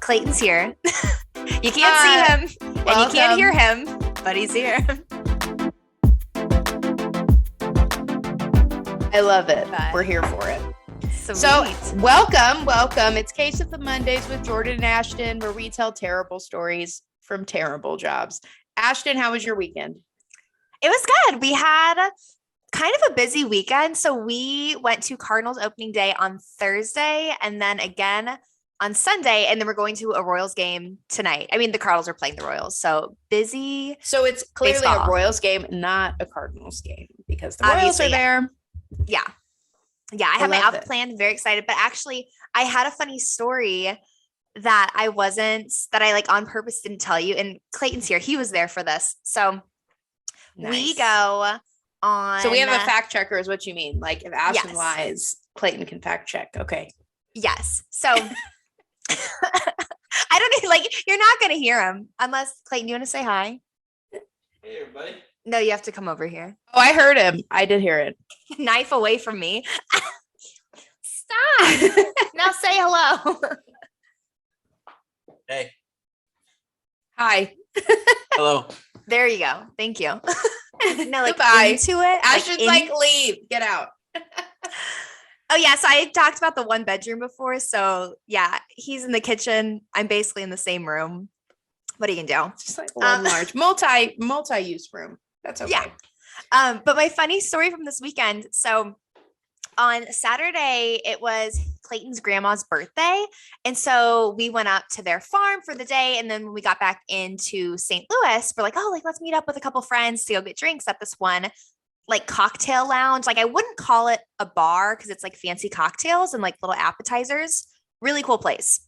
Clayton's here. You can't see him and you can't hear him, but he's here. I love it. We're here for it. Sweet. So welcome. It's Case of the Mondays with Jordan and Ashton, where we tell terrible stories from terrible jobs. Ashton, how was your weekend? It was good. We had kind of a busy weekend. So we went to Cardinals opening day on Thursday and then again on Sunday. And then we're going to a Royals game tonight. I mean, the Cardinals are playing the Royals. So busy. So it's clearly baseball. a Royals game, not a Cardinals game, because the Royals are there. Yeah. I have my outfit planned. Very excited. But actually, I had a funny story that I on purpose didn't tell you. And Clayton's here. He was there for this. So we go on. So we have a fact checker is what you mean. Like if Ashton lies, Clayton can fact check. Okay. Yes. So I don't know, you're not going to hear him unless Clayton, you want to say hi? Hey, everybody. No, you have to come over here. Oh, I heard him. I did hear it. Knife away from me. Stop. Now say hello. Hey. Hi. Hello. There you go. Thank you. No, Goodbye. Into it. Ashton's leave. Get out. Oh, yeah. So I talked about the one bedroom before. So, yeah, he's in the kitchen. I'm basically in the same room. What are you going to do? Just like one large multi-use room. That's okay. Yeah. But my funny story from this weekend. So on Saturday, it was Clayton's grandma's birthday. And so we went up to their farm for the day. And then when we got back into St. Louis, we're like, let's meet up with a couple friends to go get drinks at this one cocktail lounge. I wouldn't call it a bar because it's fancy cocktails and little appetizers. Really cool place.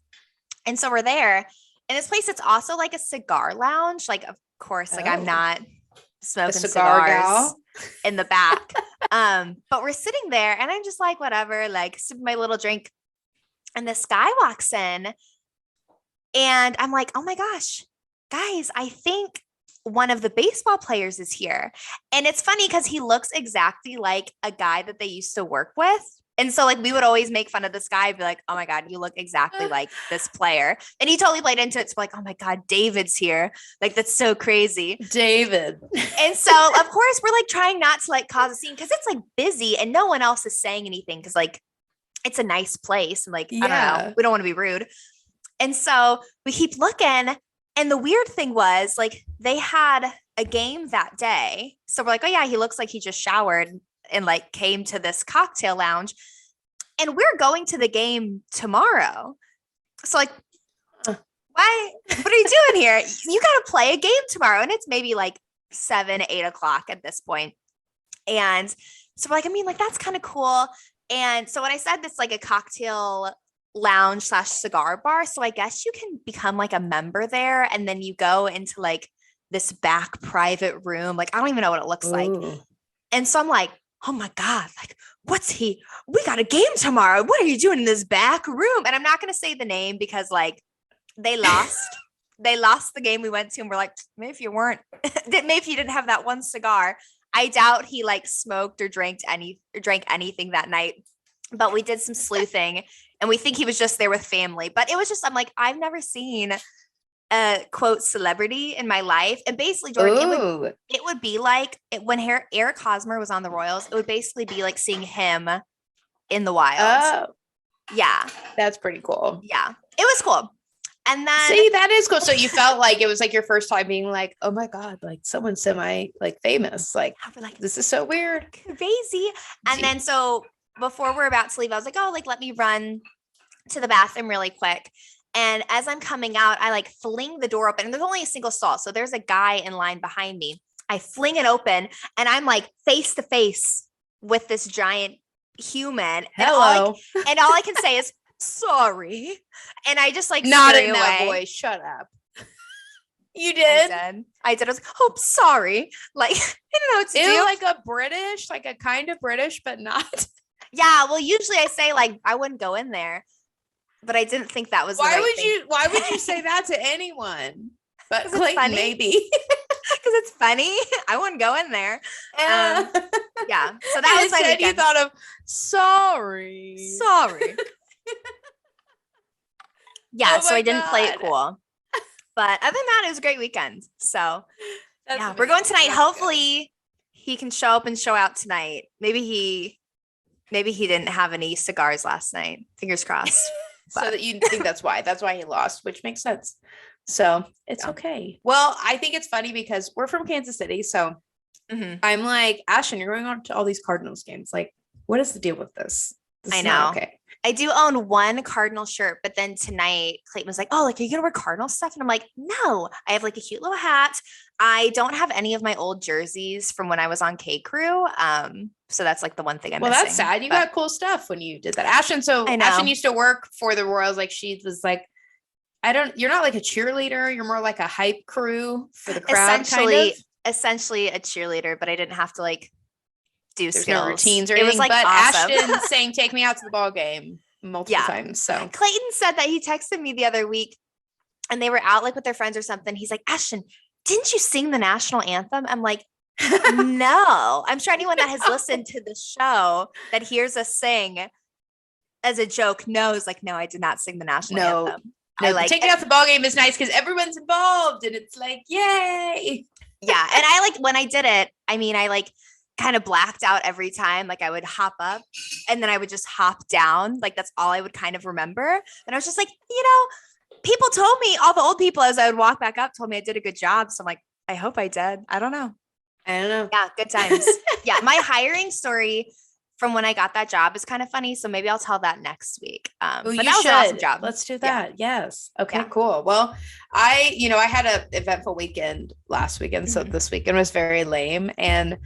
And so we're there. And this place, it's also a cigar lounge. Of course, I'm not smoking cigars in the back. But we're sitting there and I'm just whatever, sipping my little drink. And this guy walks in and I'm like, oh my gosh, guys, I think one of the baseball players is here. And it's funny because he looks exactly like a guy that they used to work with. And so we would always make fun of this guy, be like, oh my God, you look exactly like this player. And he totally played into it. So oh my God, David's here. That's so crazy. David. And so of course we're trying not to cause a scene because it's busy and no one else is saying anything. Cause it's a nice place. And I don't know, we don't want to be rude. And so we keep looking. And the weird thing was they had a game that day. So we're like, oh yeah, he looks like he just showered and came to this cocktail lounge and we're going to the game tomorrow. So why, what are you doing here? You got to play a game tomorrow. And it's maybe 7, 8 o'clock at this point. And so we're that's kind of cool. And so when I said this, a cocktail lounge / cigar bar. So I guess you can become a member there. And then you go into this back private room. I don't even know what it looks like. And so I'm like, oh my God, we got a game tomorrow. What are you doing in this back room? And I'm not going to say the name because they lost. They lost the game we went to and we're like, maybe if you didn't have that one cigar. I doubt he smoked or drank anything that night, but we did some sleuthing and we think he was just there with family. But it was just, I'm I've never seen a quote celebrity in my life. And basically, Jordan, it would be when Eric Hosmer was on the Royals, it would basically be seeing him in the wild. Oh, yeah. That's pretty cool. Yeah, it was cool. And then see, that is cool. So you felt it was your first time being oh my God, someone semi famous. This is so weird. Crazy. And then so before we're about to leave, I was let me run to the bathroom really quick. And as I'm coming out, I fling the door open and there's only a single stall. So there's a guy in line behind me. I fling it open and I'm face to face with this giant human. Hello. And all I can say is, sorry. And I just not in away. that voice. Shut up. You did? I did. I was oh, sorry. I didn't know what to do. A British, a kind of British, but not. Yeah. Well, usually I say I wouldn't go in there, but I didn't think that was why would you say that to anyone? But Clayton, maybe. Because it's funny. I wouldn't go in there. Yeah. So that was my weekend. You thought of sorry. Yeah, Oh so my I didn't play it God. cool. But other than that, it was a great weekend. So That's yeah, we're going amazing. tonight. That's Hopefully he can show up and show out tonight. Maybe he didn't have any cigars last night. Fingers crossed. So that you think that's why he lost, which makes sense. So it's okay. Well, I think it's funny because we're from Kansas City. So I'm like, Ashton, you're going on to all these Cardinals games. Like, what is the deal with this? This I is know. not okay. I do own one Cardinal shirt, but then tonight Clayton was like, "Oh, like, are you gonna wear Cardinal stuff?" And I'm like, "No, I have like a cute little hat. I don't have any of my old jerseys from when I was on K Crew. So that's like the one thing I'm missing." That's sad. You got cool stuff when you did that. Ashton, Ashton used to work for the Royals. Like, she was like, you're not like a cheerleader. You're more like a hype crew for the crowd. Essentially a cheerleader, but I didn't have to like do There's skills. no routines or anything. It was like but awesome. Ashton saying, "Take me out to the ball game" multiple times. So Clayton said that he texted me the other week and they were out like with their friends or something. He's like, "Ashton, didn't you sing the national anthem?" I'm like, "No." I'm sure anyone that has listened to the show that hears us sing as a joke knows, like, no, I did not sing the national anthem. No, Take Me Out to the Ball Game is nice because everyone's involved and it's like, yay. Yeah. And I like, when I did it, I mean, I like kind of blacked out every time. Like, I would hop up and then I would just hop down. Like, that's all I would kind of remember. And I was just like, people told me, all the old people as I would walk back up told me I did a good job. So I'm like, I hope I did. I don't know. Yeah, good times. Yeah, my hiring story from when I got that job is kind of funny. So maybe I'll tell that next week. But that was an awesome job. Let's do that. Yeah. Yes. Okay, cool. Well, I had an eventful weekend last weekend. So this weekend was very lame. And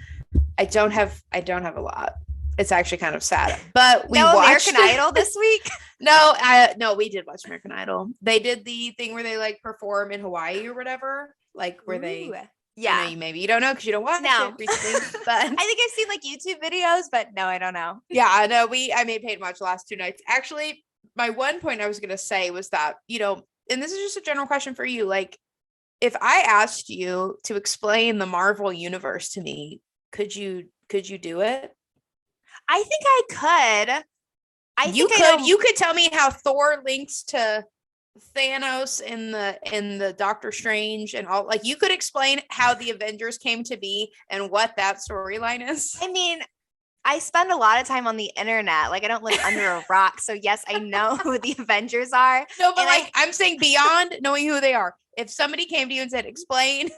I don't have a lot. It's actually kind of sad. But we watched American Idol this week. No, we did watch American Idol. They did the thing where they like perform in Hawaii or whatever, like where they. Yeah, maybe you don't know because you don't watch it recently. But I think I've seen like YouTube videos, but no, I don't know. Yeah, I know. I made Peyton watch the last 2 nights. Actually, my one point I was gonna say was that, and this is just a general question for you. Like, if I asked you to explain the Marvel universe to me, could you do it? I think I could. You could tell me how Thor links to Thanos in the Doctor Strange and all. Like, you could explain how the Avengers came to be and what that storyline is. I mean, I spend a lot of time on the internet. Like, I don't live under a rock. So yes, I know who the Avengers are. No, but I'm saying beyond knowing who they are. If somebody came to you and said, explain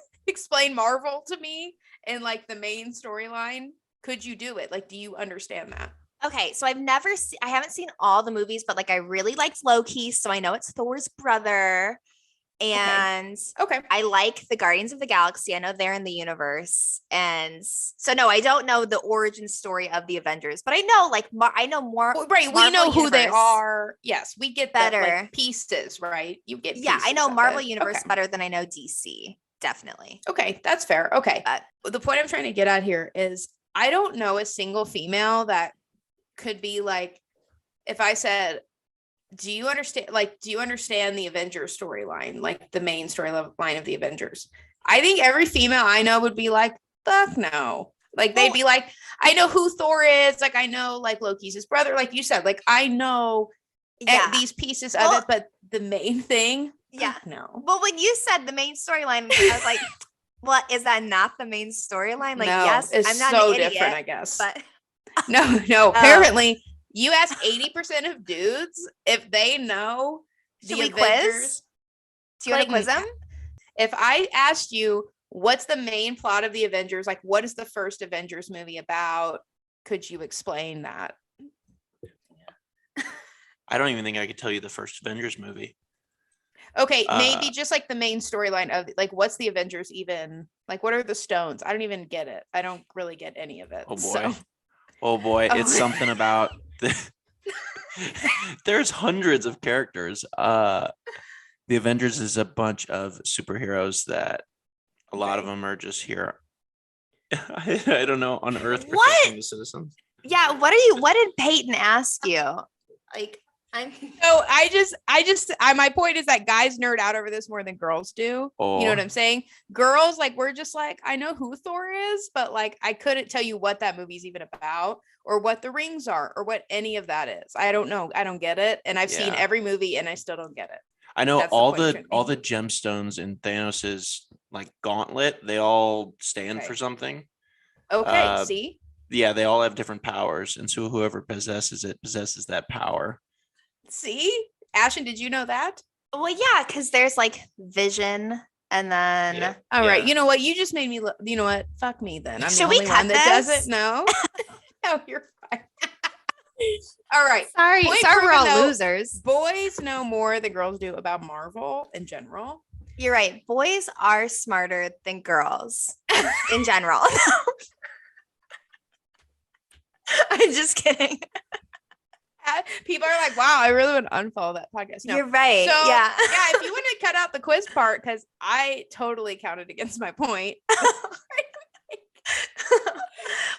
Marvel to me and like the main storyline, could you do it? Like, do you understand that? Okay, so I haven't seen all the movies, but like I really liked Loki, so I know it's Thor's brother. And I like the Guardians of the Galaxy. I know they're in the universe. And so no, I don't know the origin story of the Avengers, but I know I know more. Right, we know who they are. Yes, we get better like, pieces, right? You get pieces. Yeah, I know Marvel universe better than I know DC. Definitely. Okay, that's fair. Okay. But the point I'm trying to get at here is I don't know a single female that could be like, if I said, do you understand the Avengers storyline, like the main storyline of the Avengers? I think every female I know would be like, fuck no. Like, they'd be like, I know who Thor is. Like, I know like Loki's his brother. Like you said, like, I know these pieces of it, but the main thing, no. Well, when you said the main storyline, I was like, well, is that not the main storyline? Like, no, yes, it's I'm not so an idiot, different, I guess. But no, apparently you ask 80% of dudes if they know the Avengers. Quiz? Do you want to quiz them? If I asked you, what's the main plot of the Avengers? Like, what is the first Avengers movie about? Could you explain that? I don't even think I could tell you the first Avengers movie. Okay, maybe just like the main storyline of like, what's the Avengers even? Like, what are the stones? I don't even get it. I don't really get any of it. Oh boy, it's something about there's hundreds of characters. The Avengers is a bunch of superheroes that a lot of them are just here. I don't know, on Earth protecting the citizens. Yeah, what did Peyton ask you? Like, my point is that guys nerd out over this more than girls do. You know what I'm saying? Girls, like, we're just like, I know who Thor is, but like, I couldn't tell you what that movie's even about or what the rings are or what any of that is. I don't know. I don't get it. And I've seen every movie and I still don't get it. I know That's all point the gemstones in Thanos's like gauntlet, they all stand for something. Okay, see? Yeah, they all have different powers, and so whoever possesses it possesses that power. See? Ashton, did you know that? Well, yeah, because there's like vision, and then all right. You know what? You just made me look. You know what? Fuck me then. I'm the Should we only cut one that does this? it. No. No, you're fine. All right. Sorry, Point we're proven, all though, losers. Boys know more than girls do about Marvel in general. You're right. Boys are smarter than girls in general. I'm just kidding. People are like, wow, I really want to unfollow that podcast. No. You're right. So, yeah. If you want to cut out the quiz part, because I totally counted against my point.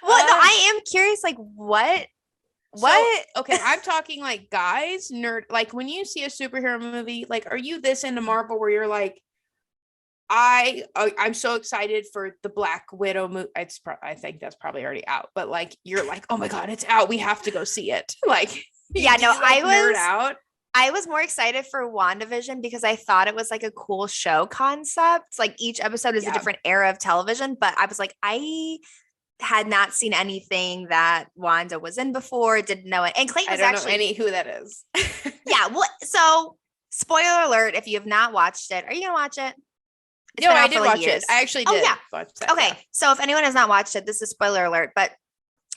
Well, no, I am curious, like, what? So, okay, I'm talking like guys, nerd. Like when you see a superhero movie, like, are you this into Marvel where you're like, I'm so excited for the Black Widow movie. I think that's probably already out, but like you're like, oh my god, it's out. We have to go see it. Like, yeah, no, like, nerd out. I was more excited for WandaVision because I thought it was like a cool show concept. Like each episode is a different era of television, but I was like, I had not seen anything that Wanda was in before, didn't know it. And Clayton was know who that is. Yeah, well, so spoiler alert, if you have not watched it, are you gonna watch it? No, I did watch it. I actually did. Oh, yeah. Watch that, okay, so if anyone has not watched it, this is spoiler alert, but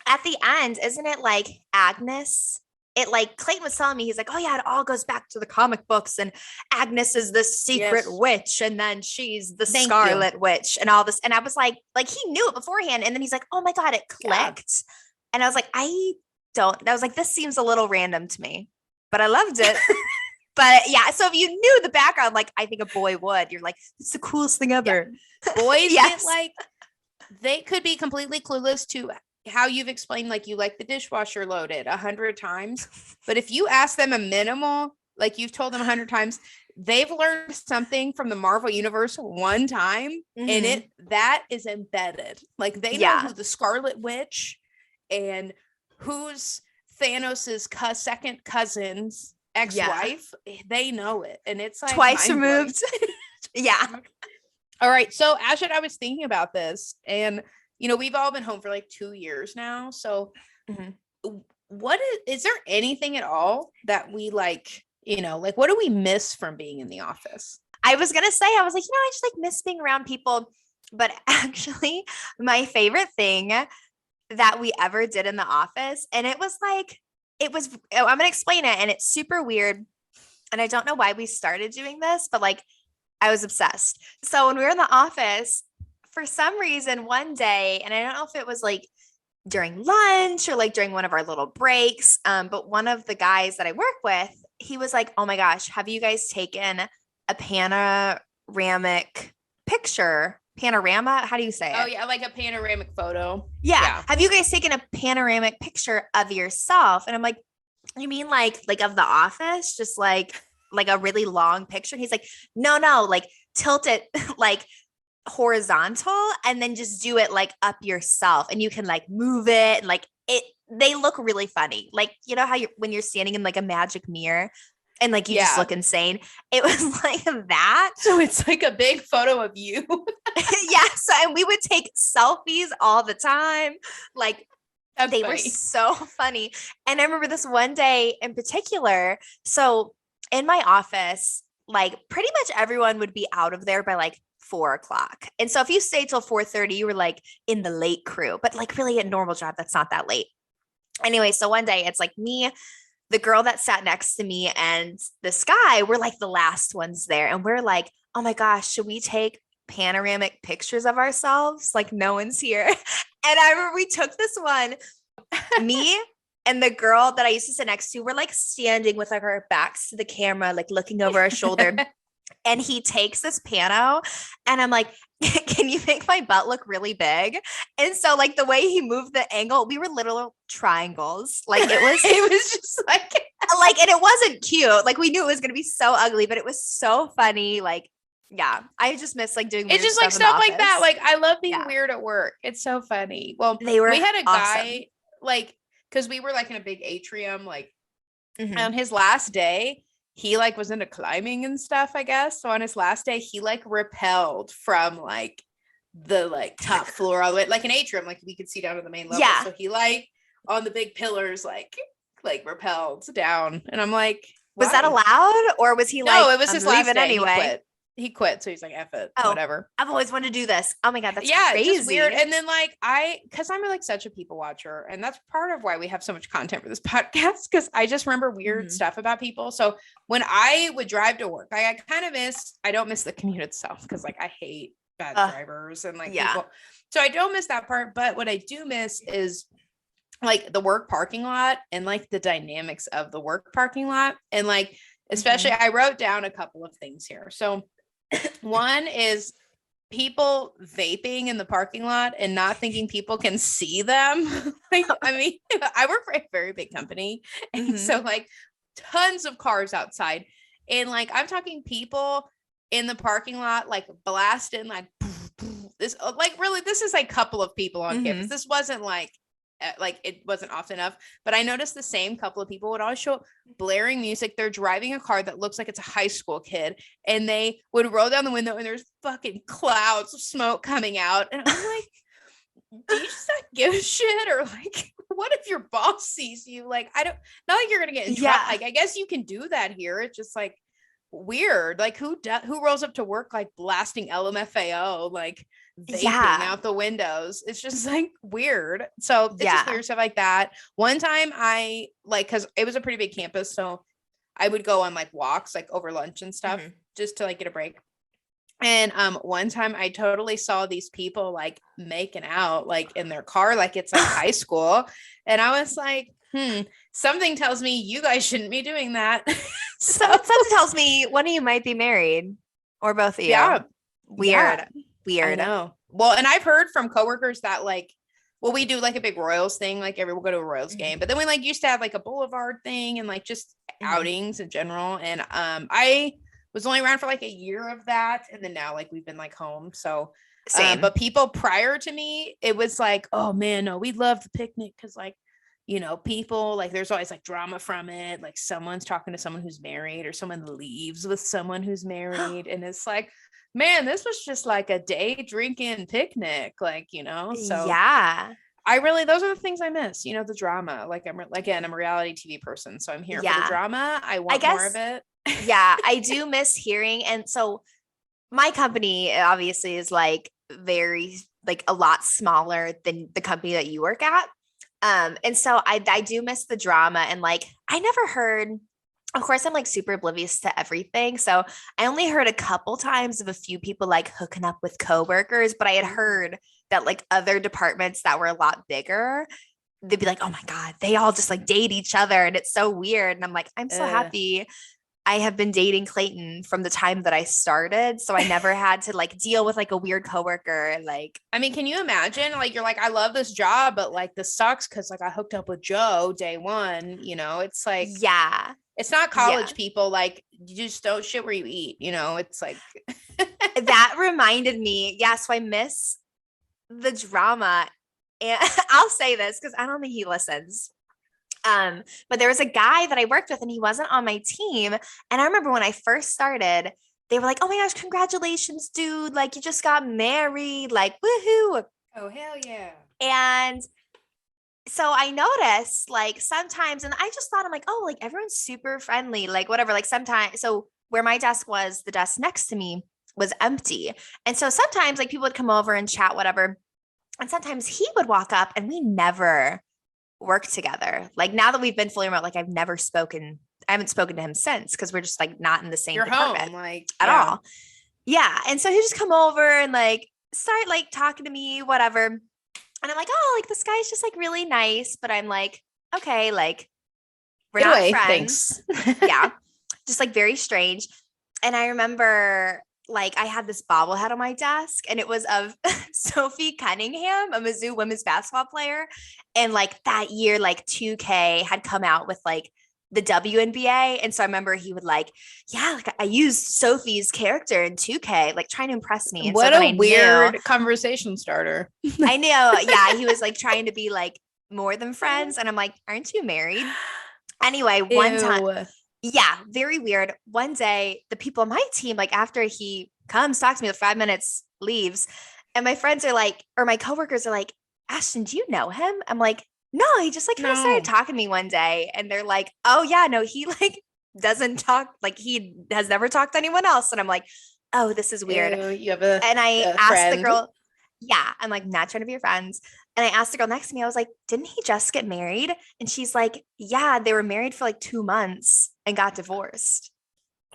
at the end, isn't it like Agnes? It like Clayton was telling me, he's like, oh yeah, it all goes back to the comic books, and Agnes is this secret witch, and then she's the Scarlet Witch, and all this. And I was like he knew it beforehand, and then he's like, oh my god, it clicked, and I was like, I was like, this seems a little random to me, but I loved it. But yeah, so if you knew the background, like I think a boy would, you're like, it's the coolest thing ever. Yeah. Boys get like, they could be completely clueless to how you've explained, like you like the dishwasher loaded 100 times. But if you ask them a minimal, like you've told them 100 times, they've learned something from the Marvel universe one time, and that is embedded. Like they know who the Scarlet Witch and who's Thanos's second cousin's ex-wife, they know it, and it's like twice removed. Yeah. All right, so Ashton, I was thinking about this, and we've all been home for like 2 years now, so what is there anything at all that we like, like what do we miss from being in the office? I was gonna say, I was like, I just like miss being around people, but actually my favorite thing that we ever did in the office, and it was like, I'm going to explain it, and it's super weird. And I don't know why we started doing this, but like I was obsessed. So when we were in the office, for some reason one day, and I don't know if it was like during lunch or like during one of our little breaks, but one of the guys that I work with, he was like, oh my gosh, have you guys taken a panoramic picture? Panorama? How do you say it? Oh yeah, like a panoramic photo. Yeah. Have you guys taken a panoramic picture of yourself? And I'm like, you mean like of the office? Just like a really long picture? And he's like, no, like tilt it like horizontal and then just do it like up yourself, and you can like move it, and like they look really funny. Like, how when you're standing in like a magic mirror and like you just look insane. It was like that. So it's like a big photo of you. Yeah. So, and we would take selfies all the time. Like they were so funny. And I remember this one day in particular. So in my office, like pretty much everyone would be out of there by like 4:00. And so if you stay till 4:30, you were like in the late crew, but like really a normal job, that's not that late. Anyway, so one day it's like me, the girl that sat next to me, and this guy, we're like the last ones there. And we're like, oh my gosh, should we take panoramic pictures of ourselves? Like no one's here. And I remember we took this one, me and the girl that I used to sit next to, were like standing with like our backs to the camera, like looking over our shoulder. And he takes this pano, and I'm like, can you make my butt look really big? And so like the way he moved the angle, we were literal triangles. Like it was just like, and it wasn't cute. Like we knew it was going to be so ugly, but it was so funny. Like, yeah, I just miss like doing weird it's just like stuff like that. Like I love being weird at work. It's so funny. Well, we had a guy like, cause we were like in a big atrium, like on his last day, he like was into climbing and stuff, I guess. So on his last day, he like rappelled from like the like top floor all the way, like an atrium, like we could see down to the main level. Yeah. So he like on the big pillars, like rappelled down. And I'm like, was that allowed? Or was he like, no, it was his last day anyway? He quit. So he's like, F it, whatever. I've always wanted to do this. Oh my God. That's crazy. It's just weird. And then like cause I'm like such a people watcher, and that's part of why we have so much content for this podcast. Cause I just remember weird stuff about people. So when I would drive to work, I kind of I don't miss the commute itself. Cause like I hate bad drivers and like people. So I don't miss that part. But what I do miss is like the work parking lot and like the dynamics of the work parking lot. And like, especially I wrote down a couple of things here. So one is people vaping in the parking lot and not thinking people can see them. Like, I mean, I work for a very big company. And so like tons of cars outside. And like, I'm talking people in the parking lot, like blasting, like this, like really, this is like a couple of people on campus. This wasn't like it wasn't often enough, but I noticed the same couple of people would always show up blaring music. They're driving a car that looks like it's a high school kid, and they would roll down the window and there's fucking clouds of smoke coming out. And I'm like, do you just not give a shit? Or like, what if your boss sees you? Like, I don't, not like you're going to get in trouble. Like, I guess you can do that here. It's just like weird. Like who rolls up to work, like blasting LMFAO, like vaping out the windows. It's just like weird. So it's just weird stuff like that. One time I like, cause it was a pretty big campus. So I would go on like walks, like over lunch and stuff, just to like get a break. And one time I totally saw these people like making out like in their car, like it's like high school. And I was like, something tells me you guys shouldn't be doing that. Something tells me one of you might be married, or both of you. Yeah. Weird. I know. Well, and I've heard from coworkers that like, well, we do like a big Royals thing, like everyone go to a Royals game, but then we like used to have like a Boulevard thing and like just outings in general. And I was only around for like a year of that, and then now like we've been like home. So but people prior to me, it was like, oh man, no, we love the picnic because like, you know, people like there's always like drama from it, like someone's talking to someone who's married or someone leaves with someone who's married, and it's like, man, this was just like a day drinking picnic, like, you know. So yeah, I really, those are the things I miss, you know, the drama. Like I'm a reality TV person, so I'm here for the drama. I want more of it. Yeah, I do miss hearing. And so my company obviously is like very like a lot smaller than the company that you work at. And so I do miss the drama, and like I never heard, of course I'm like super oblivious to everything. So I only heard a couple times of a few people like hooking up with coworkers, but I had heard that like other departments that were a lot bigger, they'd be like, oh my God, they all just like date each other. And it's so weird. And I'm like, I'm so happy I have been dating Clayton from the time that I started. So I never had to like deal with like a weird coworker. Like, I mean, can you imagine? Like, you're like, I love this job, but like this sucks because like I hooked up with Joe day one, you know, it's like, it's not college people. Like, you just don't shit where you eat, you know, it's like. That reminded me. Yeah. So I miss the drama. And I'll say this because I don't think he listens. But there was a guy that I worked with and he wasn't on my team. And I remember when I first started, they were like, oh my gosh, congratulations, dude. Like you just got married, like woohoo. Oh, hell yeah. And so I noticed like sometimes, and I just thought, I'm like, oh, like everyone's super friendly, like whatever, like sometimes. So where my desk was, the desk next to me was empty. And so sometimes like people would come over and chat, whatever. And sometimes he would walk up and we never work together. Like now that we've been fully remote, like I haven't spoken to him since because we're just like not in the same department home, like at all. Yeah. And so he'd just come over and like start like talking to me, whatever. And I'm like, oh, like this guy's just like really nice. But I'm like, okay, like we're not friends. Yeah. Just like very strange. And I remember like I had this bobblehead on my desk and it was of Sophie Cunningham, a Mizzou women's basketball player. And like that year, like 2K had come out with like the WNBA. And so I remember he would like, yeah, like I used Sophie's character in 2K, like trying to impress me. And what a weird conversation starter. I know. Yeah. He was like trying to be like more than friends. And I'm like, aren't you married? Anyway, one time. Yeah, very weird. One day, the people on my team, like after he comes, talks to me for 5 minutes, leaves, and my friends are like, or my coworkers are like, Ashton, do you know him? I'm like, no, he just like kind of started No. talking to me one day, and they're like, oh yeah, no, he like doesn't talk, like he has never talked to anyone else, and I'm like, oh, this is weird. Ew, you have a And I asked the friend. girl, yeah, I'm like not trying to be your friends. And I asked the girl next to me, I was like, didn't he just get married? And she's like, yeah, they were married for like 2 months and got divorced.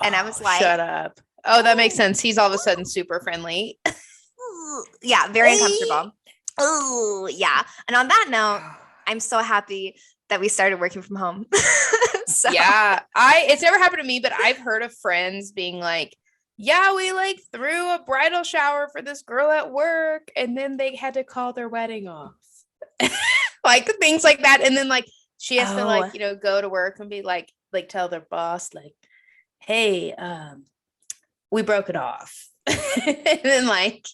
And I was like, shut up. Oh, that makes oh, sense. He's all of a sudden super friendly. yeah, very uncomfortable. Oh, yeah. And on that note, I'm so happy that we started working from home. So Yeah, it's never happened to me, but I've heard of friends being like, yeah, we like threw a bridal shower for this girl at work, and then they had to call their wedding off. Like things like that. And then like she has to like, go to work and be like tell their boss, like, hey, we broke it off. And then like,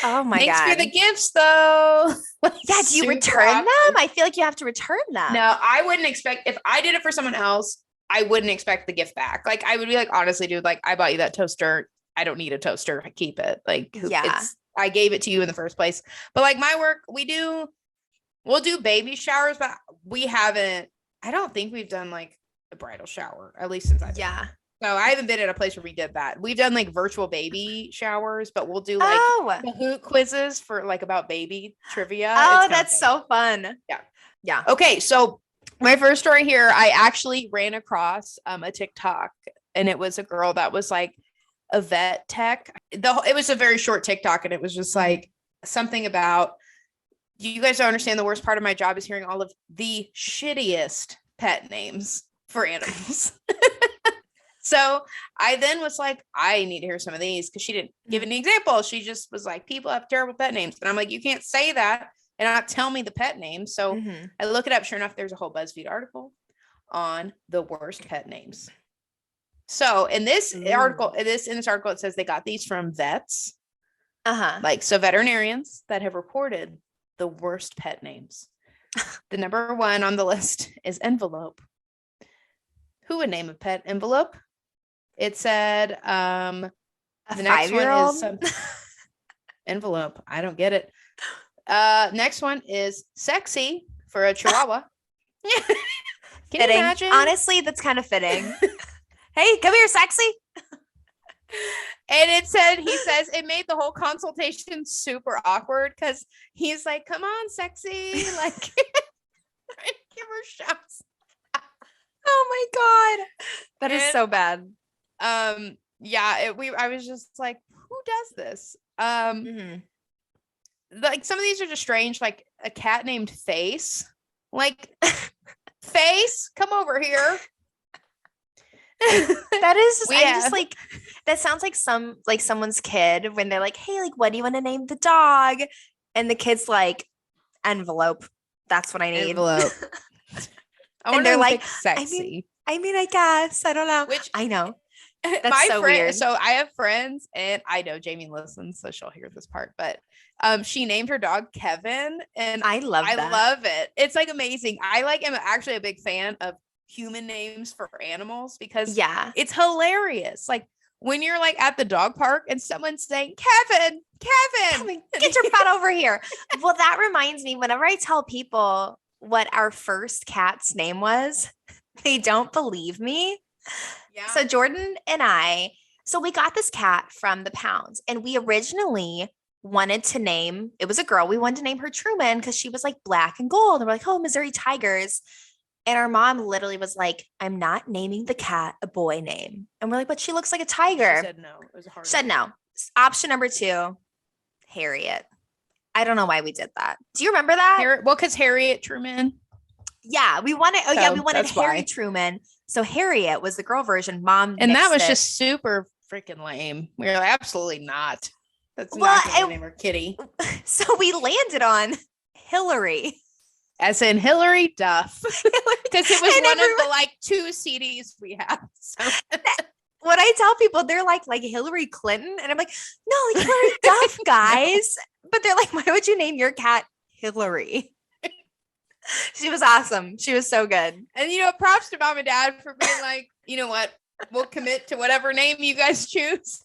oh my thanks God. for the gifts though. Yeah, do you return them? I feel like you have to return them. No, I wouldn't expect, if I did it for someone else, I wouldn't expect the gift back. Like I would be like, honestly, dude, like I bought you that toaster. I don't need a toaster. I keep it. Like, I gave it to you in the first place. But like my work, we'll do baby showers, but I don't think we've done like a bridal shower, at least since I've been. Yeah. No, I haven't been at a place where we did that. We've done like virtual baby showers, but we'll do like Kahoot quizzes for like about baby trivia. Oh, that's so fun. Yeah. Yeah. Okay. So my first story here, I actually ran across a TikTok, and it was a girl that was like a vet tech. It was a very short TikTok, and it was just like something about, you guys don't understand, the worst part of my job is hearing all of the shittiest pet names for animals. So I then was like, I need to hear some of these, because she didn't give any example. She just was like, people have terrible pet names. And I'm like, you can't say that and not tell me the pet name. So I look it up. Sure enough, there's a whole BuzzFeed article on the worst pet names. So in this article, it says they got these from vets. So veterinarians that have reported the worst pet names. The number one on the list is envelope. Who would name a pet envelope? It said the next 5-year-old? one is envelope. I don't get it. Next one is sexy for a Chihuahua. Can you imagine? Honestly, that's kind of fitting. Hey, come here, sexy. And he says it made the whole consultation super awkward, because he's like, come on, sexy. Like, give her shots. Oh my God. That is so bad. I was just like, who does this? Like some of these are just strange, like a cat named Face. Like, Face, come over here. That is just, I'm just like, that sounds like someone's kid when they're like, hey, like, what do you want to name the dog? And the kid's like, envelope. That's what I need. Envelope. And they're like, sexy. I mean, I guess. I don't know. Which I know. That's my so friend, weird. so I have friends, and I know Jamie listens, so she'll hear this part, but she named her dog Kevin, and I love it. It's like amazing. I am actually a big fan of human names for animals, because it's hilarious. Like when you're like at the dog park and someone's saying, Kevin, get your butt over here. Well, that reminds me, whenever I tell people what our first cat's name was, they don't believe me. Yeah. So Jordan and we got this cat from the pounds, and we originally wanted to name, it was a girl, we wanted to name her Truman because she was like black and gold. And we're like, oh, Missouri Tigers. And our mom literally was like, I'm not naming the cat a boy name. And we're like, but she looks like a tiger. She said no. It was a hard said no. Option number 2, Harriet. I don't know why we did that. Do you remember that? Well, because Harriet Truman. Yeah, we wanted Harry Truman. So Harriet was the girl version. Mom, and that was just super freaking lame. We were like, absolutely not. That's not the name of our kitty. So we landed on Hillary. As in Hillary Duff. Because it was one of the like 2 CDs we have. So. What I tell people, they're like Hillary Clinton. And I'm like, no, like Hillary Duff, guys. No. But they're like, why would you name your cat Hillary? She was awesome. She was so good. And props to mom and dad for being like, You know what? We'll commit to whatever name you guys choose.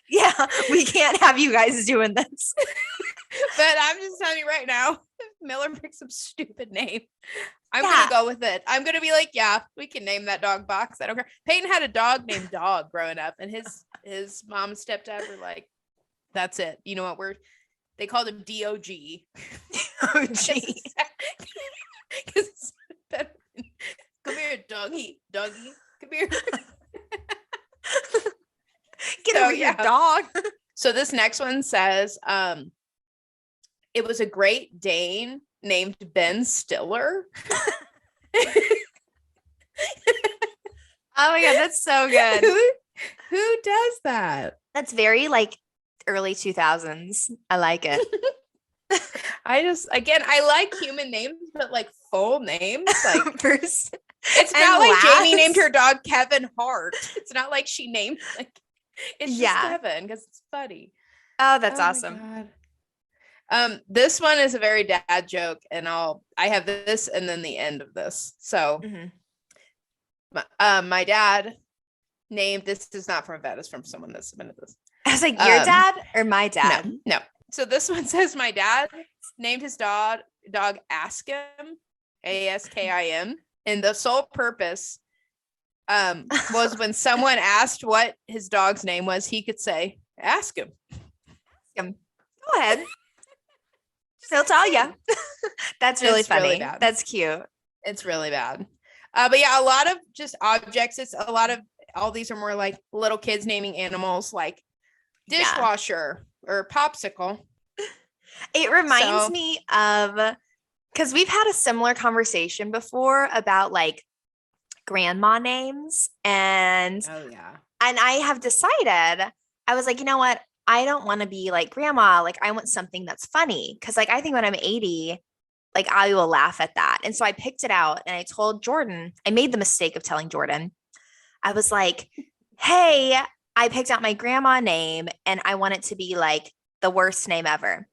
Yeah, we can't have you guys doing this. But I'm just telling you right now, if Miller picks some stupid name, I'm gonna go with it. I'm gonna be like, yeah, we can name that dog Box. I don't care. Peyton had a dog named Dog growing up, and his mom and stepdad were like, that's it. You know what? They called him DOG. DOG. Because it's better. Come here, doggy. Come here. Get over here, dog. So this next one says, it was a Great Dane named Ben Stiller. Oh my God, that's so good. Who does that? That's very like early 2000s. I like it. I like human names, but like full names, like first. It's not like Jamie named her dog Kevin Hart. It's not like she named like it's just Kevin because it's funny. Oh, that's awesome. This one is a very dad joke, and I have this and then the end of this. So my dad named, this is not from a vet, it's from someone that submitted this. I was like, your dad or my dad? No. So this one says my dad named his dog Askim, Askim, and the sole purpose was when someone asked what his dog's name was, he could say, ask him. Go ahead. He'll tell you. That's really funny. Really bad. That's cute. It's really bad. But yeah, a lot of just objects. It's a lot of, all these are more like little kids naming animals, like dishwasher or popsicle. It reminds me of, because we've had a similar conversation before about like grandma names, and I have decided, I was like, you know what? I don't want to be like grandma. Like I want something that's funny. Cause like, I think when I'm 80, like I will laugh at that. And so I picked it out and I told Jordan, I made the mistake of telling Jordan, I was like, hey, I picked out my grandma name and I want it to be like the worst name ever.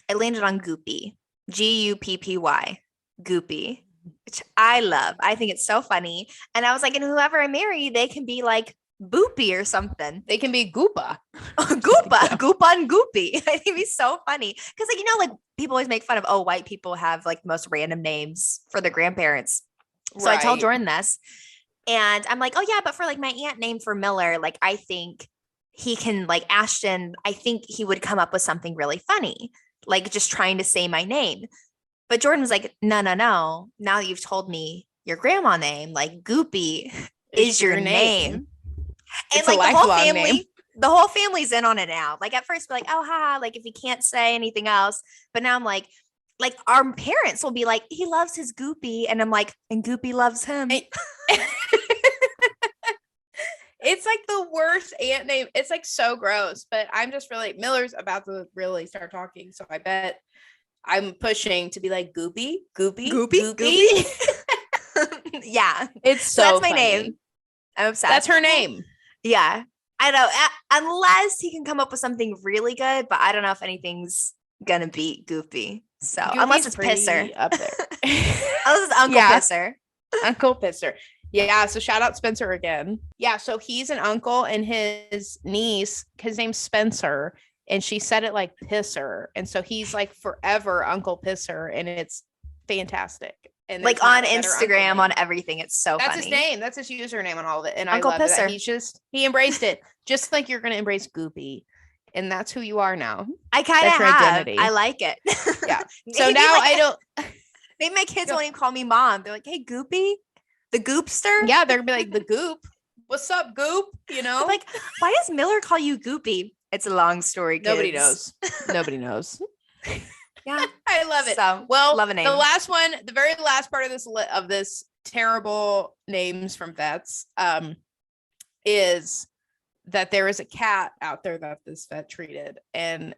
I landed on Goopy, Guppy, Goopy, which I love. I think it's so funny. And I was like, and whoever I marry, they can be like Boopy or something. They can be Goopa. Goopa and Goopy. I think it'd be so funny. Because like, you know, like people always make fun of, white people have like the most random names for their grandparents. So I told Jordan this. And I'm like, oh yeah, but for like my aunt named for Miller, like I think he can, like Ashton, I think he would come up with something really funny, like just trying to say my name. But Jordan was like, no. Now that you've told me your grandma name, like Goopy is your name. And like the whole family's in on it now. Like at first we're like, oh, haha, like if he can't say anything else. But now I'm like our parents will be like, he loves his Goopy. And I'm like, and Goopy loves him. It's like the worst aunt name. It's like so gross, but I'm just really, Miller's about to really start talking. So I bet I'm pushing to be like Goopy. Yeah. It's so that's my funny. name. I'm obsessed. That's her name. Yeah. I know. Unless he can come up with something really good, but I don't know if anything's gonna beat Goopy. So Goopy's unless it's Pisser up there. Unless it's Uncle Pisser. Uncle Pisser. Yeah. So shout out Spencer again. Yeah. So he's an uncle, and his niece, his name's Spencer, and she said it like Pisser. And so he's like forever Uncle Pisser, and it's fantastic. And like on Instagram, on everything. It's so That's funny. His name. That's his username on all of it. And Uncle I love Pisser. That. He embraced it just like you're going to embrace Goopy. And that's who you are now. I kind of have. Identity. I like it. Yeah. So now I don't. Maybe my kids won't even call me mom. They're like, hey, Goopy, the Goopster. Yeah. They're going to be like, the Goop. What's up, Goop? You know? Like, why does Miller call you Goopy? It's a long story, kids. Nobody knows. Yeah, I love it. So, well, love a name. The last one, the very last part of this terrible names from vets, is that there is a cat out there that this vet treated, and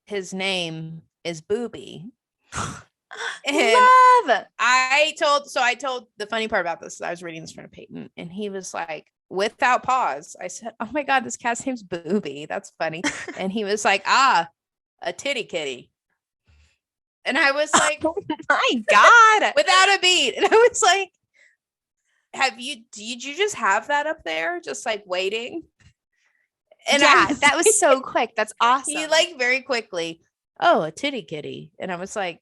his name is Booby. And love. I told the funny part about this. I was reading this from Peyton, and he was like, without pause, I said, "Oh my God, this cat's name's Booby. That's funny." And he was like, a titty kitty. And I was like, oh my God, without a beat. And I was like, did you just have that up there just like waiting? And yeah, that was so quick. That's awesome. He like very quickly, oh, a titty kitty. And I was like,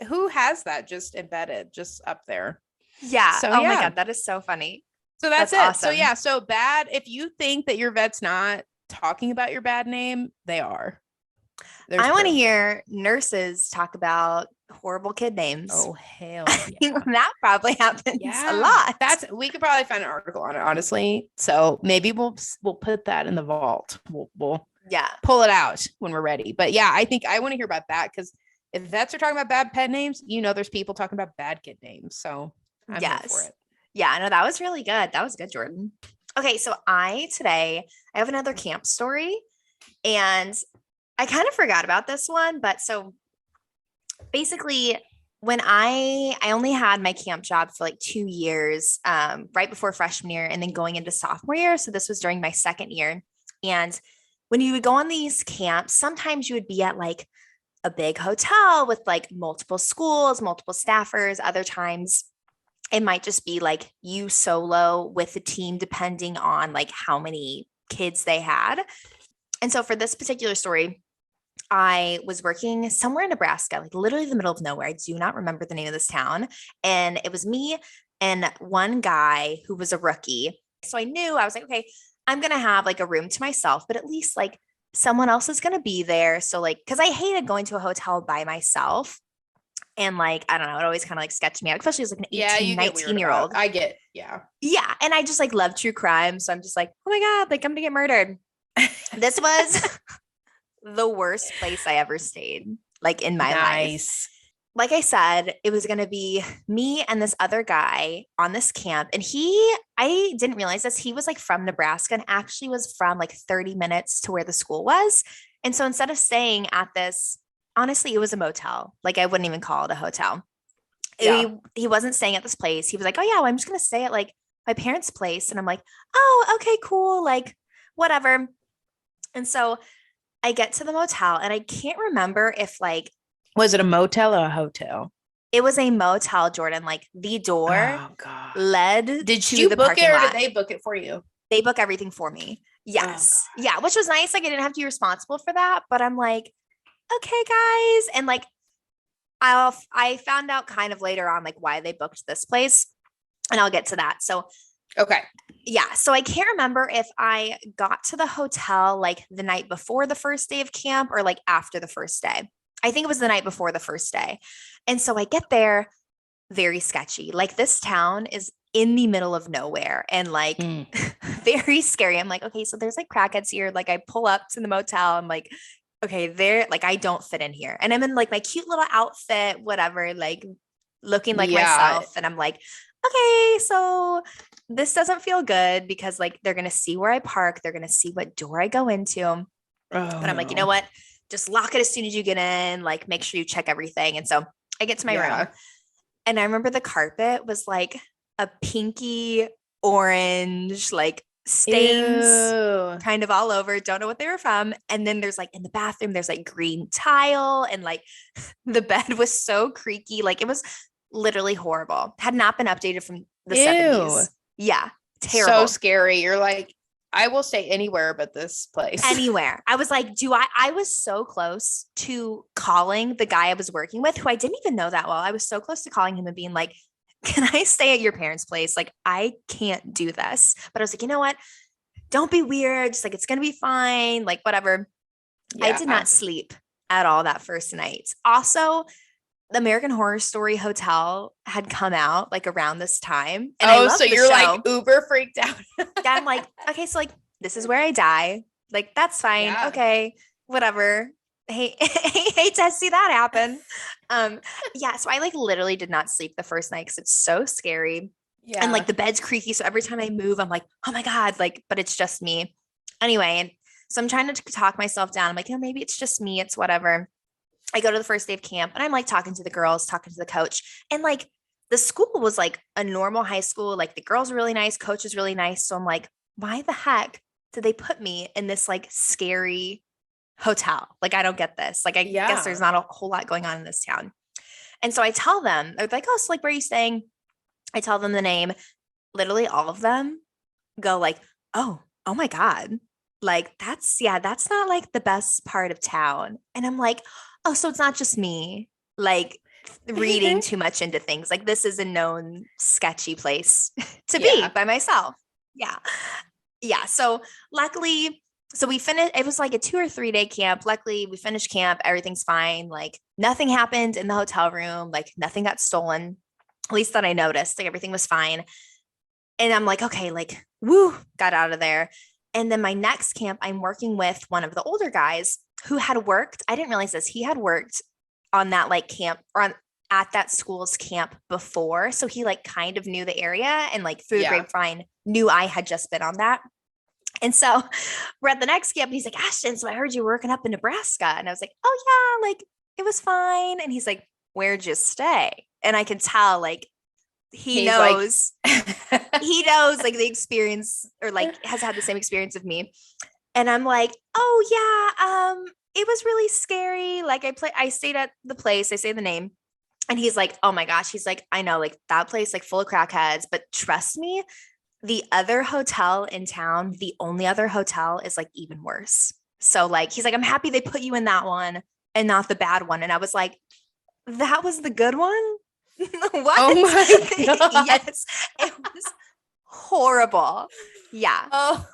who has that just embedded just up there? Yeah. So, oh my God, that is so funny. So that's it. Awesome. So yeah, so bad. If you think that your vet's not talking about your bad name, they are. I want to hear nurses talk about horrible kid names. Oh hell yeah. That probably happens a lot. We could probably find an article on it, honestly. So maybe we'll put that in the vault. We'll pull it out when we're ready. But yeah, I think I want to hear about that, because if vets are talking about bad pet names, there's people talking about bad kid names. So I'm here for it. Yeah, I know, that was really good. That was good, Jordan. Okay, so I have another camp story, and I kind of forgot about this one, but so basically when I only had my camp job for like 2 years, right before freshman year and then going into sophomore year. So this was during my second year. And when you would go on these camps, sometimes you would be at like a big hotel with like multiple schools, multiple staffers. Other times it might just be like you solo with the team, depending on like how many kids they had. And so for this particular story, I was working somewhere in Nebraska, like literally the middle of nowhere. I do not remember the name of this town. And it was me and one guy who was a rookie. So I was like, okay, I'm going to have like a room to myself, but at least like someone else is going to be there. So like, cause I hated going to a hotel by myself. And like, I don't know, it always kind of like sketched me out, especially as like an 18, 19-year-old. Yeah. Yeah. And I just like love true crime. So I'm just like, oh my God, like I'm going to get murdered. This was the worst place I ever stayed, like in my life. Like I said, it was going to be me and this other guy on this camp. And I didn't realize this. He was like from Nebraska and actually was from like 30 minutes to where the school was. And so instead of staying at this, honestly, it was a motel. Like I wouldn't even call it a hotel. Yeah. He wasn't staying at this place. He was like, oh yeah, well, I'm just going to stay at like my parents' place. And I'm like, oh, okay, cool. Like whatever. And so I get to the motel and I can't remember if like, was it a motel or a hotel? It was a motel, Jordan. Like the door led Did you book it or did they book it for you? They book everything for me. Yes. Yeah. Which was nice. Like I didn't have to be responsible for that, but I'm like, okay, guys. And like, I found out kind of later on, like why they booked this place, and I'll get to that. So, okay. Yeah. So I can't remember if I got to the hotel like the night before the first day of camp or like after the first day. I think it was the night before the first day. And so I get there, very sketchy. Like this town is in the middle of nowhere and like very scary. I'm like, okay, so there's like crackheads here. Like I pull up to the motel. I'm like, okay, I don't fit in here. And I'm in like my cute little outfit, whatever, like looking like myself. And I'm like, okay, so this doesn't feel good because like they're going to see where I park. They're going to see what door I go into. But I'm like, you know what? Just lock it as soon as you get in, like make sure you check everything. And so I get to my room and I remember the carpet was like a pinky orange, like stains kind of all over. Don't know what they were from. And then there's like in the bathroom, there's like green tile and like the bed was so creaky. Like it was literally horrible. Had not been updated from the 70s. Yeah. Terrible. So scary. You're like, I will stay anywhere but this place. Anywhere. I was like, I was so close to calling the guy I was working with, who I didn't even know that well. I was so close to calling him and being like, can I stay at your parents' place? Like, I can't do this. But I was like, you know what? Don't be weird. Just like, it's going to be fine. Like, whatever. Yeah. I did not sleep at all that first night. Also, the American Horror Story Hotel had come out like around this time. And so you're like uber freaked out. I'm like, okay, so like, this is where I die. Like, that's fine. Yeah. Okay, whatever. Hate to see that happen. Yeah. So I like literally did not sleep the first night because it's so scary. Yeah. And like the bed's creaky. So every time I move, I'm like, oh my God, like, but it's just me. Anyway. And so I'm trying to talk myself down. I'm like, maybe it's just me. It's whatever. I go to the first day of camp and I'm like talking to the girls, talking to the coach. And like the school was like a normal high school. Like the girls were really nice. Coach was really nice. So I'm like, why the heck did they put me in this like scary hotel? Like, I don't get this. Like, I guess there's not a whole lot going on in this town. And so I tell them, they're like, oh, so like, where are you staying? I tell them the name. literally all of them go like, oh my God. Like that's not like the best part of town. And I'm like, oh, so it's not just me like reading too much into things. Like this is a known sketchy place to be by myself. Yeah. Yeah. So luckily, so we finished, it was like a 2 or 3 day camp. Luckily, we finished camp. Everything's fine. Like nothing happened in the hotel room. Like nothing got stolen, at least that I noticed. Like everything was fine. And I'm like, okay, like, woo, got out of there. And then my next camp, I'm working with one of the older guys who had worked. I didn't realize this. He had worked on that like camp or at that school's camp before. So he like kind of knew the area and like through the grapevine knew I had just been on that. And so we're at the next camp and he's like, Ashton, so I heard you were working up in Nebraska. And I was like, oh yeah, like it was fine. And he's like, where'd you stay? And I can tell like he knows he knows like the experience or like has had the same experience of me. And I'm like, oh yeah, it was really scary. Like I stayed at the place, I say the name. And he's like, oh my gosh. He's like, I know like that place, like full of crackheads, but trust me, the other hotel in town, the only other hotel is like even worse. So like, he's like, I'm happy they put you in that one and not the bad one. And I was like, that was the good one? What? Oh my God. Yes. It was horrible. Yeah. Oh.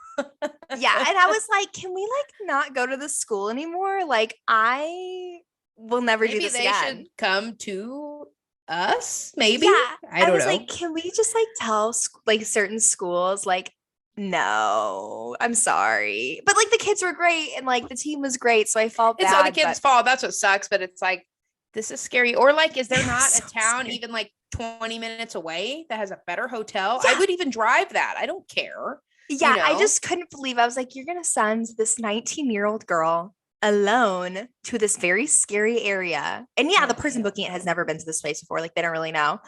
Yeah. And I was like, can we like not go to the school anymore? Like I will never do this again. Should come to us, maybe. Yeah, I don't know. Like, can we just like tell like certain schools like, no, I'm sorry, but like the kids were great and like the team was great, so I felt bad. It's all the kids' fault. That's what sucks. But it's like this is scary. Or like, is there not so a town scary. even like 20 minutes away that has a better hotel? Yeah. I would even drive that. I don't care. Yeah, I just couldn't believe. I was like, you're gonna send this 19-year-old girl alone to this very scary area. And yeah, the person booking it has never been to this place before. Like they don't really know.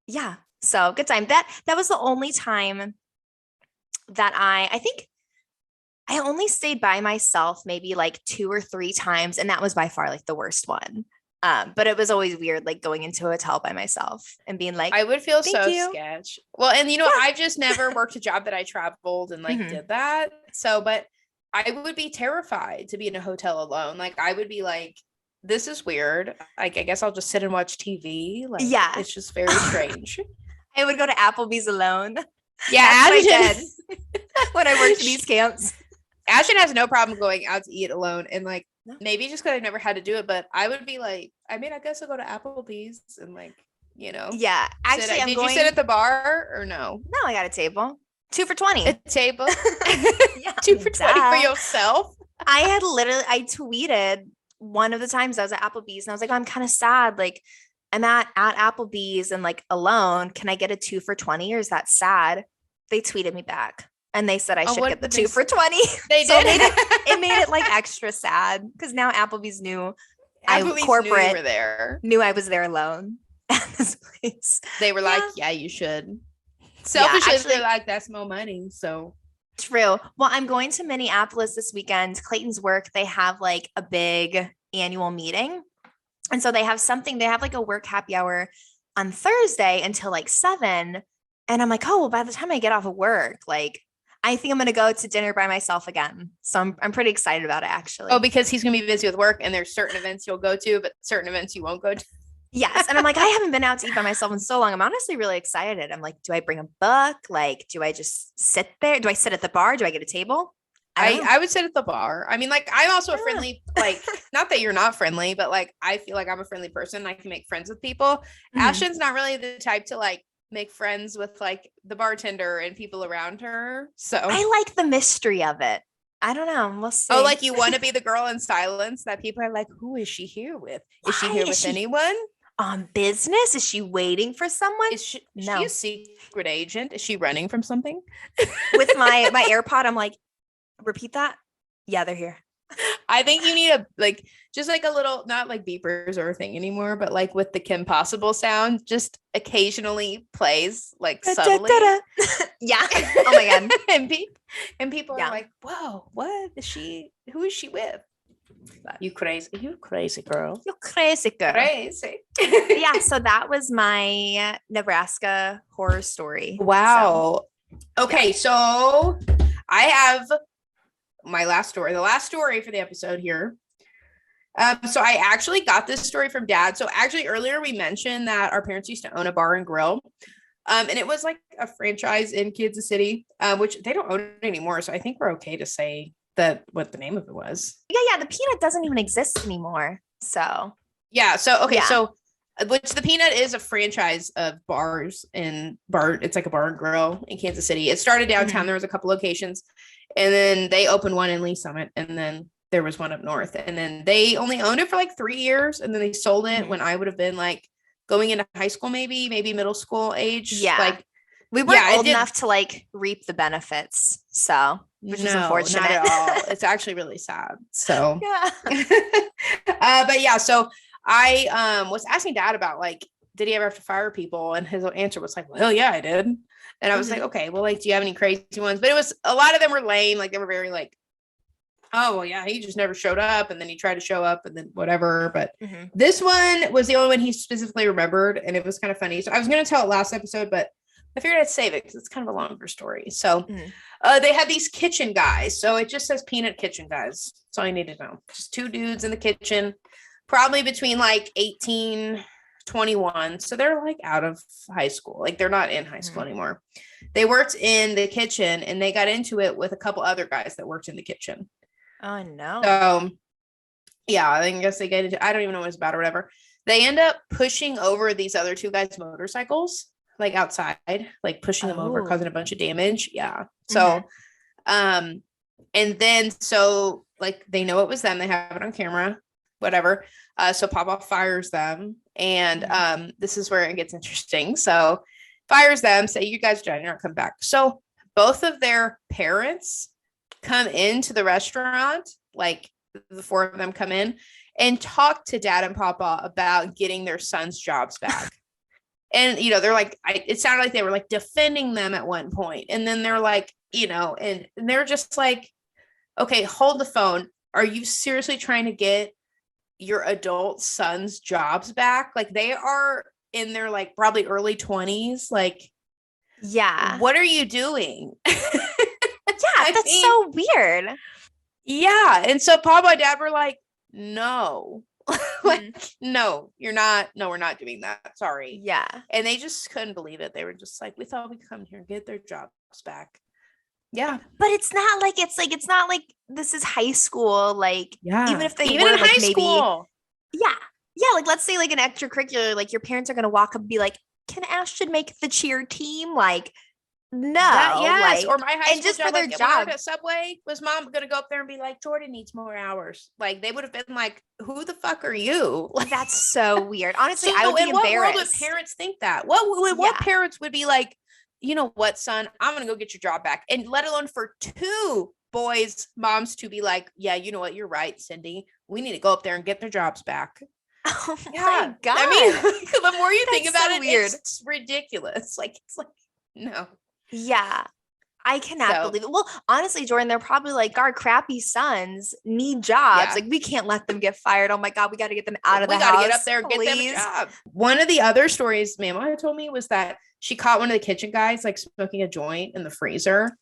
Yeah. So good time. That was the only time that I think I only stayed by myself maybe like 2 or 3 times. And that was by far like the worst one. But it was always weird, like going into a hotel by myself and being like, I would feel so sketch. Well, and you know, I've just never worked a job that I traveled and like did that. So, but I would be terrified to be in a hotel alone. Like I would be like, this is weird. Like, I guess I'll just sit and watch TV. Like, yeah, it's just very strange. I would go to Applebee's alone. Yeah, Ashton when I worked these camps. Ashton has no problem going out to eat alone, and like maybe just because I've never had to do it, but I would be like, I mean, I guess I'll go to Applebee's and like, you know. Yeah, actually, did you sit at the bar or no? No, I got a table. 2 for $20. A table. Yeah, 2 for $20 for yourself. I tweeted one of the times I was at Applebee's and I was like, oh, I'm kind of sad. Like I'm at Applebee's and like alone. Can I get a 2 for $20 or is that sad? They tweeted me back and they said I should get the 2 for $20. They did. It made it like extra sad because now Applebee's knew knew I was there alone at this place. They were like, yeah, you should. Selfishly, they're like, that's more money. So true. Well, I'm going to Minneapolis this weekend. Clayton's work, they have like a big annual meeting. And so they have like a work happy hour on Thursday until like 7. And I'm like, oh, well, by the time I get off of work, like I think I'm going to go to dinner by myself again. So I'm pretty excited about it actually. Oh, because he's going to be busy with work and there's certain events you'll go to, but certain events you won't go to. Yes. And I'm like, I haven't been out to eat by myself in so long. I'm honestly really excited. I'm like, do I bring a book? Like, do I just sit there? Do I sit at the bar? Do I get a table? I would sit at the bar. I mean, like, I'm also a friendly, like, not that you're not friendly, but like, I feel like I'm a friendly person. I can make friends with people. Mm-hmm. Ashton's not really the type to like make friends with like the bartender and people around her. So I like the mystery of it. I don't know. We'll see. Oh, like you want to be the girl in silence that people are like, who is she here with? Is she here with anyone? On business? Is she waiting for someone? Is she a secret agent? Is she running from something? With my AirPod, I'm like, repeat that. Yeah, they're here. I think you need just like a little, not like beepers or a thing anymore, but like with the Kim Possible sound, just occasionally plays like subtly. Yeah. Oh my God. and people are like, whoa, what is she? Who is she with? You crazy girl. You crazy girl. Crazy. Yeah, so that was my Nebraska horror story. Wow. So, okay, so I have my last story, the last story for the episode here. So I actually got this story from Dad. So actually earlier we mentioned that our parents used to own a bar and grill. And it was like a franchise in Kansas City, which they don't own it anymore. So I think we're okay to say what the name of it was. Yeah, the Peanut doesn't even exist anymore. So so which the Peanut is a franchise of bars it's like a bar and grill in Kansas City. It started downtown. There was a couple locations, and then they opened one in Lee Summit, and then there was one up north, and then they only owned it for like 3 years, and then they sold it when I would have been like going into high school, maybe middle school age. Yeah. Like we weren't old enough to like reap the benefits. So which is unfortunate. Not at all. It's actually really sad. So yeah. But yeah, so I was asking Dad about like, did he ever have to fire people? And his answer was like, well, yeah, I did. And I was like, okay, well, like, do you have any crazy ones? But it was a lot of them were lame. Like they were very like, oh, well, yeah, he just never showed up. And then he tried to show up and then whatever. But this one was the only one he specifically remembered. And it was kind of funny. So I was going to tell it last episode, but I figured I'd save it because it's kind of a longer story. So they had these kitchen guys. So it just says Peanut Kitchen Guys. That's all you need to know. Just 2 dudes in the kitchen, probably between like 18, 21. So they're like out of high school. Like they're not in high school anymore. They worked in the kitchen and they got into it with a couple other guys that worked in the kitchen. Oh no. So yeah, I guess they get into, I don't even know what it's about or whatever. They end up pushing over these other 2 guys' motorcycles, like outside, like pushing them over, causing a bunch of damage. Yeah. So, and then, so like, they know it was them. They have it on camera, whatever. So Papa fires them. And this is where it gets interesting. So fires them, say, you guys are done, you're not coming back. So both of their parents come into the restaurant, like the 4 of them come in and talk to Dad and Papa about getting their son's jobs back. And, you know, they're like, it sounded like they were like defending them at one point. And then they're like, you know, and they're just like, okay, hold the phone. Are you seriously trying to get your adult son's jobs back? Like they are in their like probably early 20s. Like, yeah, what are you doing? Yeah, that's so weird. Yeah. And so Papa and Dad were like, no. Like, no, you're not. No, we're not doing that. Sorry. Yeah. And they just couldn't believe it. They were just like, we thought we'd come here and get their jobs back. Yeah. But it's not like this is high school. Like, yeah. Even if they even were in like high maybe school. Yeah. Yeah. Like, let's say like an extracurricular, like your parents are going to walk up and be like, can Ashton make the cheer team? Like, no. Yes. Like, or my high school and just job, for their like, job. At Subway, was mom going to go up there and be like, Jordan needs more hours? Like they would have been like, who the fuck are you? Like, that's so weird. Honestly, so I would be in what embarrassed. world would parents think that? What parents would be like, you know what, son, I'm going to go get your job back. And let alone for 2 boys, moms to be like, yeah, you know what? You're right, Cindy. We need to go up there and get their jobs back. Oh my God. I mean, the more you think about it, weird. It's ridiculous. Like, it's like, no. Yeah. I cannot believe it. Well, honestly, Jordan, they're probably like, our crappy sons need jobs. Yeah. Like, we can't let them get fired. Oh my God, we got to get them out of the house. We got to get up there and get them a job. One of the other stories Mama had told me was that she caught one of the kitchen guys like smoking a joint in the freezer.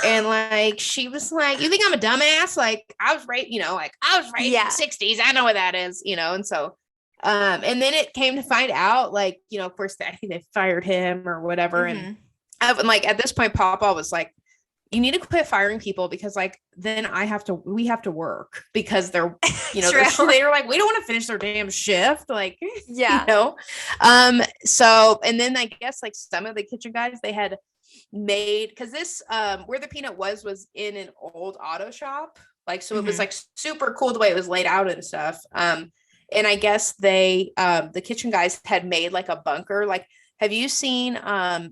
And like, she was like, you think I'm a dumbass? Like, I was right, you know, like I was right in the 60s. I know what that is, you know? And so, and then it came to find out, like, you know, of course, I think they fired him or whatever. And like at this point, Papa was like, you need to quit firing people because like then we have to work because they're, you know, they were like, we don't want to finish their damn shift. Like, you know? So, and then I guess like some of the kitchen guys, they had made, cause this, where the Peanut was in an old auto shop. Like, so it was like super cool the way it was laid out and stuff. And I guess they, the kitchen guys had made like a bunker. Like, have you seen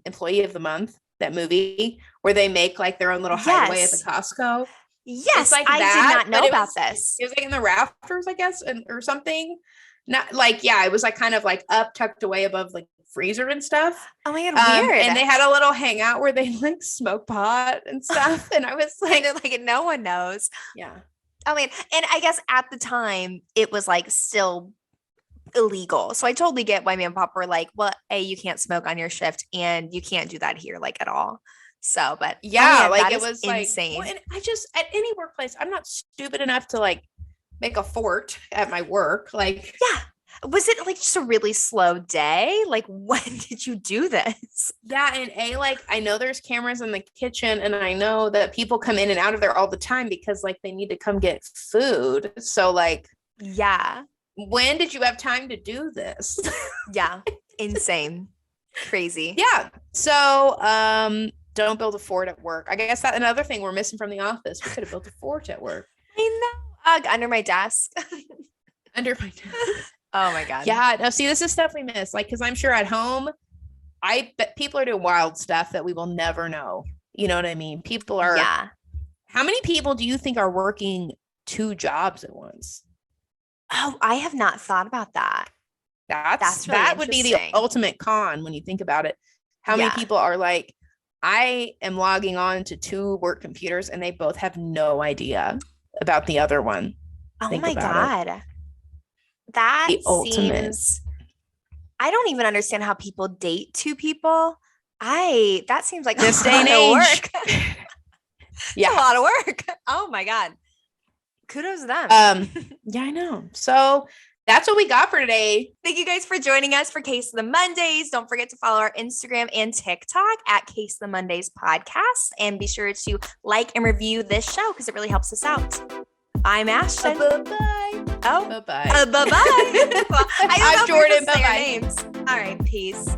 Employee of the Month, that movie where they make like their own little hideaway at the Costco? Yes, like I did not know about this. It was like in the rafters, I guess, or something. Not like, yeah, it was like kind of like up, tucked away above like freezer and stuff. Oh my God, weird. And they had a little hangout where they like smoke pot and stuff. And I was like, no one knows. Yeah. I mean, and I guess at the time it was like still illegal. So I totally get why me and Pop were like, well, A, you can't smoke on your shift and you can't do that here like at all. So, but yeah, man, like it was insane. Like, well, and I just at any workplace, I'm not stupid enough to like make a fort at my work. Like, yeah. Was it like just a really slow day? Like, when did you do this? Yeah. And like, I know there's cameras in the kitchen and I know that people come in and out of there all the time because like they need to come get food. So like, yeah. When did you have time to do this? Yeah. Insane. Crazy. Yeah. So, don't build a fort at work. I guess that another thing we're missing from the office. We could have built a fort at work. I know. Under my desk. Under my desk. Oh my God. Yeah. No, see, this is stuff we miss. Like, because I'm sure at home, I bet people are doing wild stuff that we will never know. You know what I mean? People are. Yeah. How many people do you think are working 2 jobs at once? Oh, I have not thought about that. That's really that would be the ultimate con when you think about it. How many people are like, I am logging on to 2 work computers and they both have no idea about the other one. Oh my God. That seems, I don't even understand how people date 2 people. That seems like this day and age. Yeah. A lot of work. Oh my God. Kudos to them. Yeah, I know. So that's what we got for today. Thank you guys for joining us for Case of the Mondays. Don't forget to follow our Instagram and TikTok at Case of the Mondays podcast. And be sure to like and review this show because it really helps us out. I'm Ashton. Bye-bye. Oh. Bye-bye. Bye-bye. Well, I'm Jordan. Bye-bye. Names. All right. Peace.